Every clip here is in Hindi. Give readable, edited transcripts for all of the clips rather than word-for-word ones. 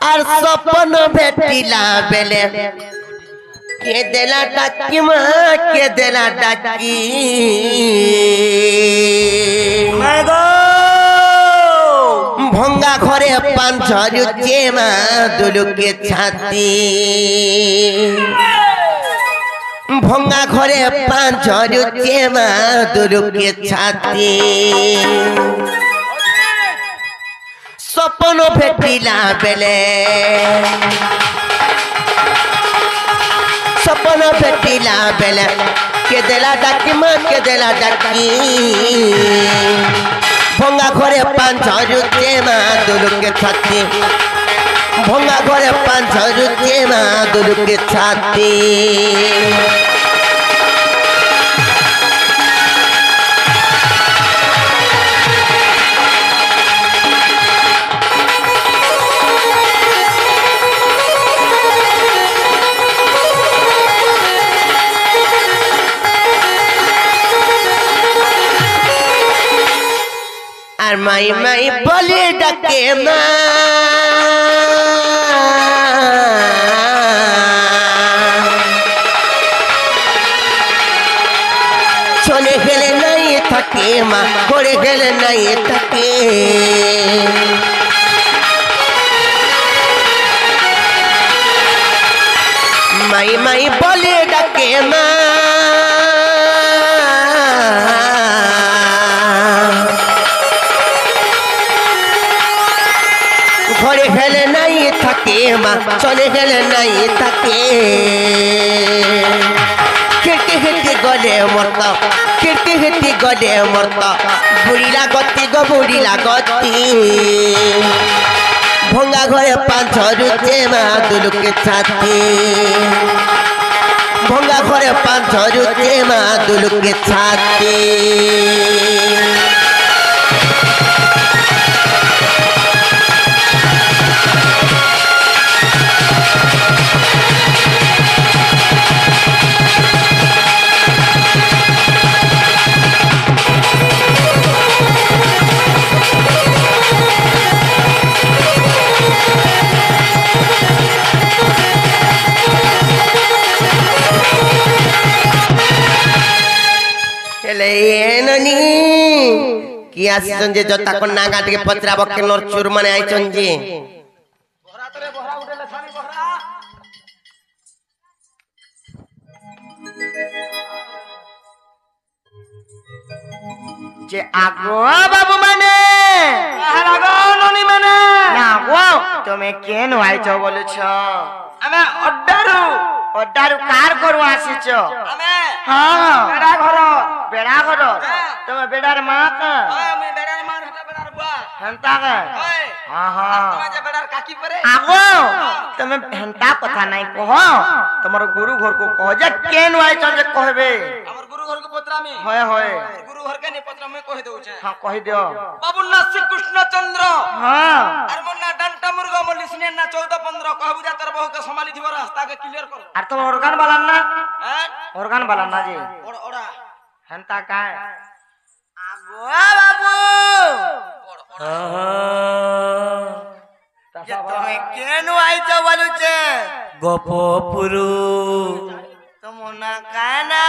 আর সপন ভেটিলা বেলে কে দেলা ডাকি মা কে দেলা ডাকি ভঙ্গা ঘরে পান ঝরুচে মা দুলুকে ছাতি ভঙ্গা ঘরে পান ঝরুচে মা দুলুকে ছাতি স্বপ্ন ভেটিলা বেলে স্বপ্ন ভেটিলা বেলে কে দেলা ডাকি মা কে দেলা ডাকি ভঙ্গা ঘরে পান ঝরুচে মা দুলুকে ছাতি ভঙ্গা ঘরে পান ঝরুচে মা দুলুকে ছাতি আর মাই মাই বলে ডাকে মা চলে গেলে নাই থাকে মা করে গেলে নাই থাকে মাই মাই বলে ডাকে মা ঘরে গেলে নাই থাকে মা চলে গেলে নাই থাকে খিড়কি খিড়কি গলে মরতা খিড়কি খিড়কি গলে মরতা বুড়ি লাগতি গো বুড়ি লাগতি ভঙ্গা ঘরে পান ঝরুচে মা দুলুকে ছাতি ভঙ্গা ঘরে পান ঝরুচে মা দুলুকে ছাতি কি আসছেন যে যত কোন নাগা থেকে পচরা বকে নর চুর মানে আইছন যে যে আগো বাবু মানে আগো ননি মানে না গো তুমি কেন আইছো বলছ আমি অড্ডারু কার করু আসিছ আমি হ্যাঁ বেড়া ঘর তুমি বেড়ার মা কা আমি বেড়ার মা বেড়ার বুয়া হেনতা কা হ্যাঁ হ্যাঁ তুমি যে বেড়ার কাকি পরে আগো তুমি হেনতা কথা নাই কহ তোমার গুরু ঘর কো কহ যে কেন আইছ যে কহবে আমার গুরু ঘর কো পত্রামি হয় হয় গুরু ঘর কে নি পত্রামি কहि দউ छे हां कहि दियो बाबू ना श्री कृष्ण चंद्र हां और मोना डंटा मुर्गा मलिसने ना 14 15 कहबु जा तर बहु के संभाली दिबो रास्ता के क्लियर कर और तुम ऑर्गन वाला ना हैं ऑर्गन वाला ना जी ओड़ा हंता काय आगो बाबू ये तुम्हें केनु आइছো বলুছে গোপপুরু তোমনা কানা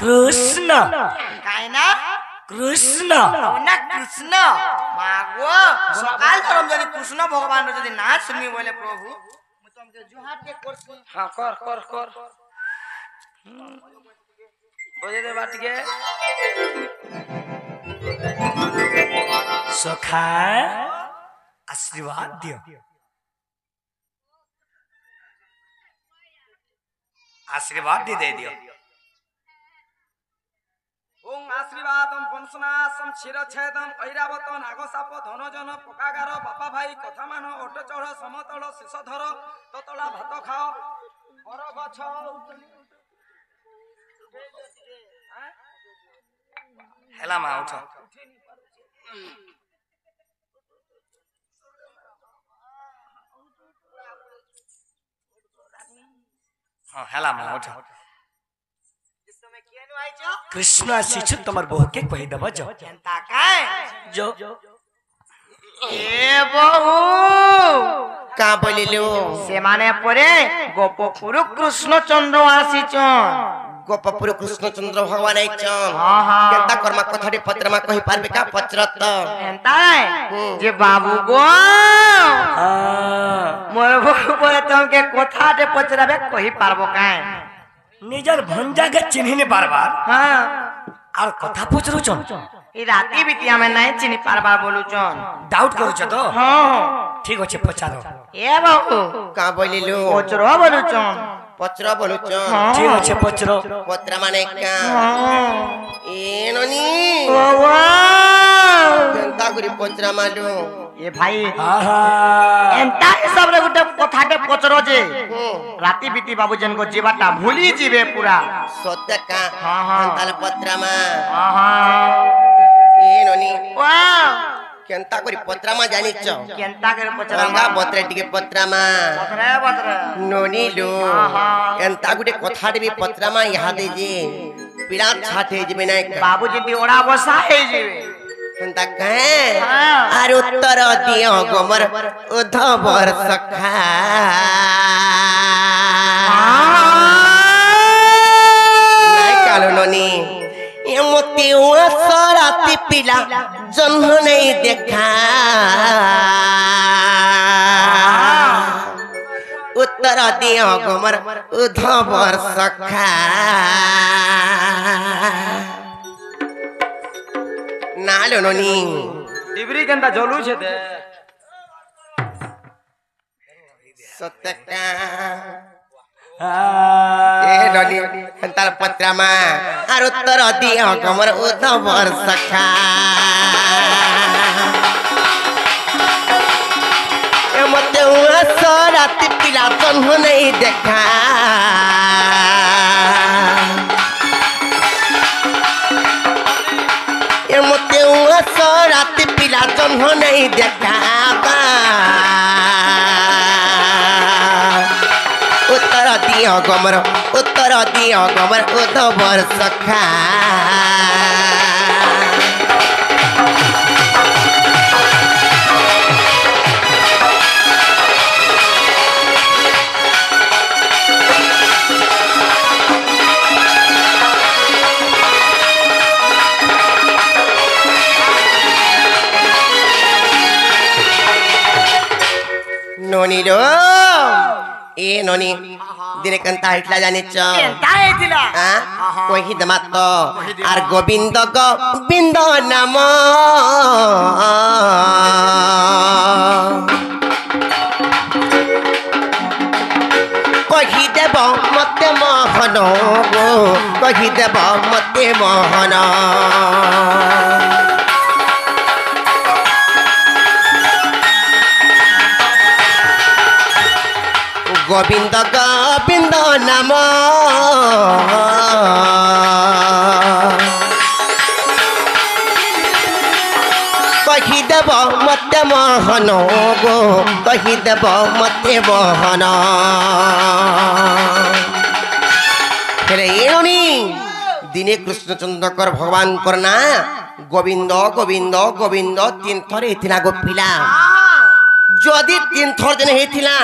কৃষ্ণ কাইনা কৃষ্ণ না কৃষ্ণ মাগো সকাল ধরম যদি কৃষ্ণ ভগবান যদি না শুনি বলে প্রভু মু তোমাকে জুহাত কে করছি हां कर बोझे दे बात के सखा आशीर्वाद दियो आशीर्वाद दे दियो ओम आशीर्वादम पंचनासम क्षीरच्छेदम ऐरावत नागसाप धनजन पकागार बापा भाई कथा मान ओट चढ़ समतल शेष धर ततला भात खाओ बर गछ हेला मा उठ हां हेला मा उठ कृष्ण आसीछु तमर बहु के कहि दब जो एंता काय जो ए बहु কা বলিলু ସେମାନେ ପରେ ଗୋପପୁର କୃଷ୍ଣଚନ୍ଦ୍ର ଆସିଛନ୍ ଗୋପପୁର କୃଷ୍ଣଚନ୍ଦ୍ର ଭଗବାନ ଆଇଛନ୍ ହଁ, ହଁ। କେନ୍ତା କର୍ମା କଥାଟି ପତ୍रमा କହି ପାରବେ କା ପଚରତ ଏନ୍ତା ଯେ ବାବୁ ଗୋ ମୋର ବୋଉ ପରେ ତମକେ କଥାଟେ ପଚରାବେ କହି ପାରବ କାଇଁ निजर भंजा के चिन्ह नहीं पारबार ହଁ और कथा पूछरुचन ई राती बीती ଆମେ ନାଇଁ ଚିନି ପାରବା ବୋଲୁଛନ୍ डाउट करूछ तो ହଁ ठीक अच्छे पचारो ଏ ବାବୁ କା ବଲିଲୁ ପଚର ବୋଲୁଛନ୍ ପଚର ବଲୁଛନ୍ ହଁ ठीक अच्छे पचरो ପତ୍ରା ମାନେ କା ହଁ ଏ ନନି ଓ ୱାଓ କେନ୍ତା କରି ପଚରା ମାଲୁ ଏ ଭାଇ आहा ଏନ୍ତା ହିସାବରେ ଗୋଟେ କଥାଟେ ପଚର ଯେ ରାତି ବିତି ବାବୁ ଯେନକ ଯିବାଟା ଭୁଲି ଯିବେ ପୁରା ସତ୍ୟ କା ହଁ, ହଁ। ତାଲେ ପତ୍ରା ମା ହଁ ଏ ନନି ୱାଓ କେନ୍ତା କରି ପତ୍ରା ମା ଜାଣିଛ କେନ୍ତା କରି ପଚରା ଅଲଗା ବତ୍ରେ ଟିକେ ପତ୍ରା ମା ପଚରା ପଚରା ନନିଲୁ ହଁ। ଏନ୍ତା ଗୋଟେ କଥାଟେ ବି ପତ୍ରା ମା ଇହାଦେ ଯେ ପିଲା ଛାଟ ହେଇଯିବେ ନାଇଁ କା ବାବୁ ଯଦି ଓଡା ବସା ହେଇଯିବେ କେନ୍ତା କାଁ ହଁ। ଆର ଉତ୍ତର ଦିଅ ଗୋମର ଉଦ୍ଧବର ସଖା ନାଇଁ କାଲ ନନି ଏମତି ରାତି ପିଲା ଜନ୍ମ ନେଇ ଦେଖା ଉତ୍ତର ଦିଅ ଗୋମର ଉଦ୍ଧବର ସଖା ନାଲୋ ନନି डिबरी केनता जलू छे ते ସତ୍ୟକା ଏ ନନି ତାର ପତ୍ରାମା ଆର ଉତ୍ତର ଦିଅ ଗୋମର ଉଦ୍ଧବର ସଖା ଏ ମତେ ରାତି ପିଲା ଜନ୍ମ ନେଇ ଦେଖା ଏ ମତେ ରାତି ପିଲା ଜନ୍ମ ନେଇ ଦେଖା ଉତ୍ତର ଦିଅ ଗୋମର ଉଦ୍ଧବର ସଖା ନନି रो ए ननी दिने कंता हिटला जानिच କେନ୍ତା ହେଇଥିଲା कहि दमा तो आर गोविंद नाम कहि देब मते मोहन गो कहि देब मते मोहन गोविंद नाम कहि देब मते मोहन गो कहि देब मते मोहन हेरे एनी दिने कृष्णचंद्रकर भगवान करना गोविंद गोविंद गोविंद तीन थर हेतिला गो पिला जदि तीन थर जने हेतिला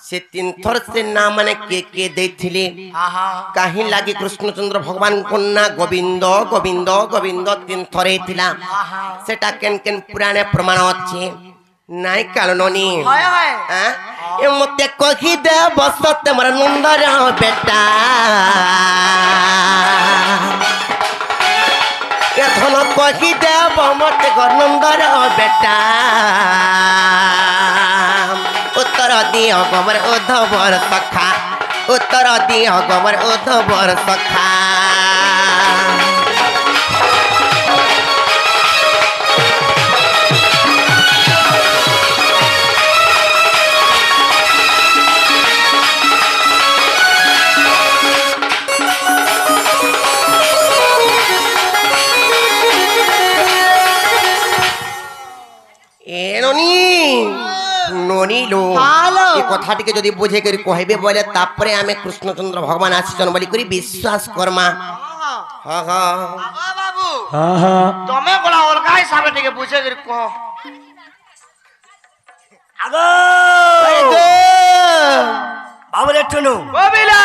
से तीन थर से नाम माने के देथिले काहे लागी कृष्णचंद्र भगवान कन्ना गोविंद गोविंद गोविंद तीन थर हेतिला सेटा केन केन पुराणे प्रमाण अछि नाइ कालननी हाय हाय ए मते कहि दे बसत मोर नंदर बेटा ए धन कहि दे मते नंदर बेटा उत्तर दियो गोबर उद्धवर सखा उत्तर दियो गोबर उद्धवर सखा नोनीलो ये कथा टिके जदी बुझे करी कहबे बोले तापरे आमे कृष्णचंद्र भगवान आसीचन बोली करी विश्वास करमा हां हां बाबू हाँ हाँ तमे बोला अलगा हिसाब टिके बुझे करी कह आगो अरे बाबरे टुनु गोबिला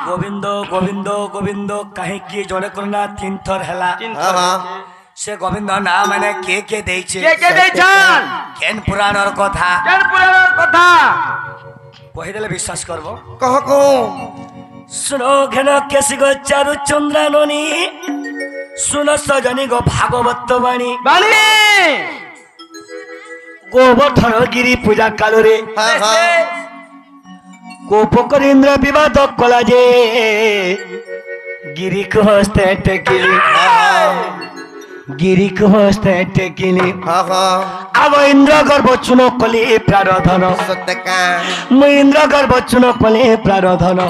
गोविंद गोविंद गोविंद कहीं की जोड़े करना तीन थर हैला से गोविंद ना मैंने के देइछे के देछन केन पुराणर कथा केन पुराणर कथा कहि देले विश्वास करबो कह को सुनो घेन केसी गो चारु चंद्राननी सुनो सजनी गो भागवत बाणी बाली गोवर्धन गिरी पूजा कालो रे गोपकर इंद्र विवाद कला जे गिरी को हस्ते टेकिली गिरी को हस्ते टेकिली अब इंद्र गर्भ चुनो कली प्रारधन सत्य का मु इंद्र गर्भ चुनो कली प्रारधन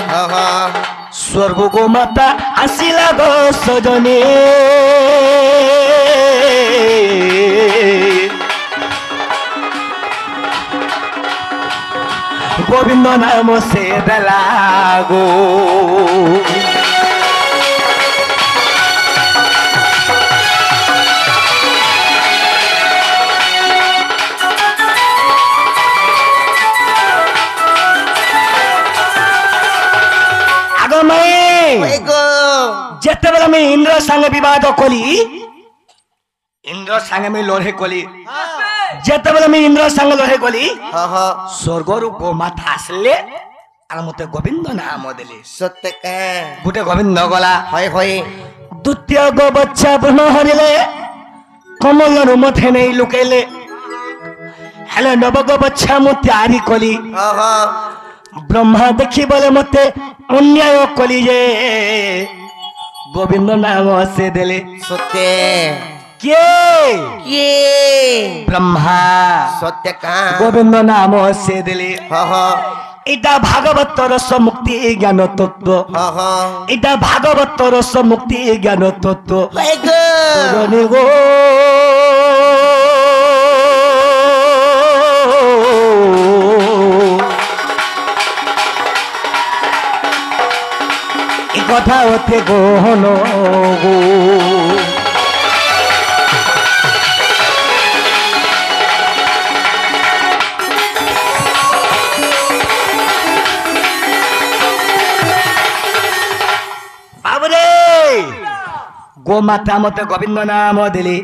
स्वर्ग गो माता आसिला गो सजनी गोविंद नाम से दलागो जेते बेला मैं इंद्र संग विवाद कली इंद्र संग में लड़े कली जेते बेला मैं इंद्र संग लड़े कली स्वर्ग रु गो माता आसले आ मते गोविंद नाम देले सत्य का गुटे गोविंद गला होय होय द्वितीय गो बच्चा ब्रह्म हरिले कमल रु मथे नहीं लुकेले हेले नव गो बच्चा मु तैयारी कली ब्रह्मा देखी बोले मते अन्याय कली जे गोविंद नाम से देले सत्य के ब्रह्मा सत्य का गोविंद नाम से देले इटा भागवत रस मुक्ति ज्ञान तत्व इटा भागवत रस मुक्ति ज्ञान तत्व गो कथा होते गहन गो बाबरे गोमाता मते गोविंद नाम देले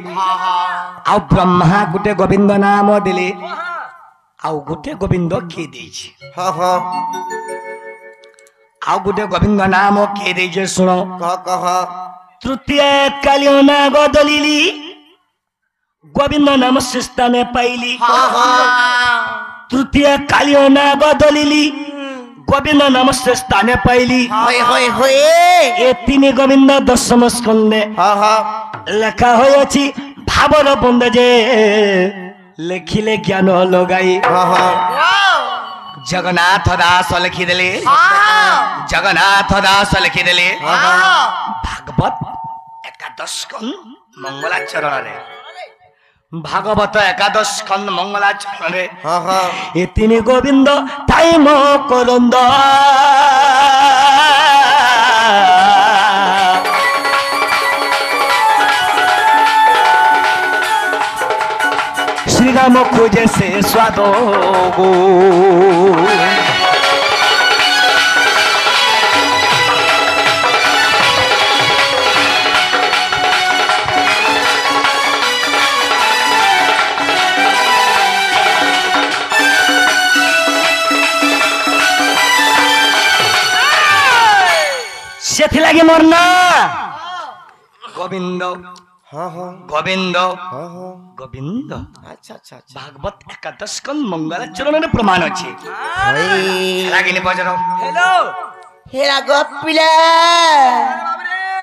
आ ब्रह्मा गुटे गोविंद नाम देले आ गुटे गोविंद के देछि आ गुटे गोविंद नाम के देछि सुनो कह तृतीय कालियो ना गदलिली गोविंद नाम स्थाने पाइली तृतीय कालियो ना गदलिली गोविंद नाम स्थाने पाइली होय होय होय ए तीन गोविंद दशम स्कंदे लेखा होय अछि भावर बंद जे लेखिले ज्ञान लगाई जगन्नाथ दास लिखिदेले जगन्नाथ दास लिखिदेले भागवत एकादश स्कंद मंगलाचरण रे भागवत एकादश स्कंद मंगलाचरण रे ए तीन गोविंद टाइम करंद श्री राम खोजे से स्वाद गो सेथिलागी मरना गोविंद गोविंद गोविंद अच्छा अच्छा भागवत एकादश स्कंद मंगलाचरण रे प्रमाण अछि लागिनी बजरो हेलो हेरा गपिला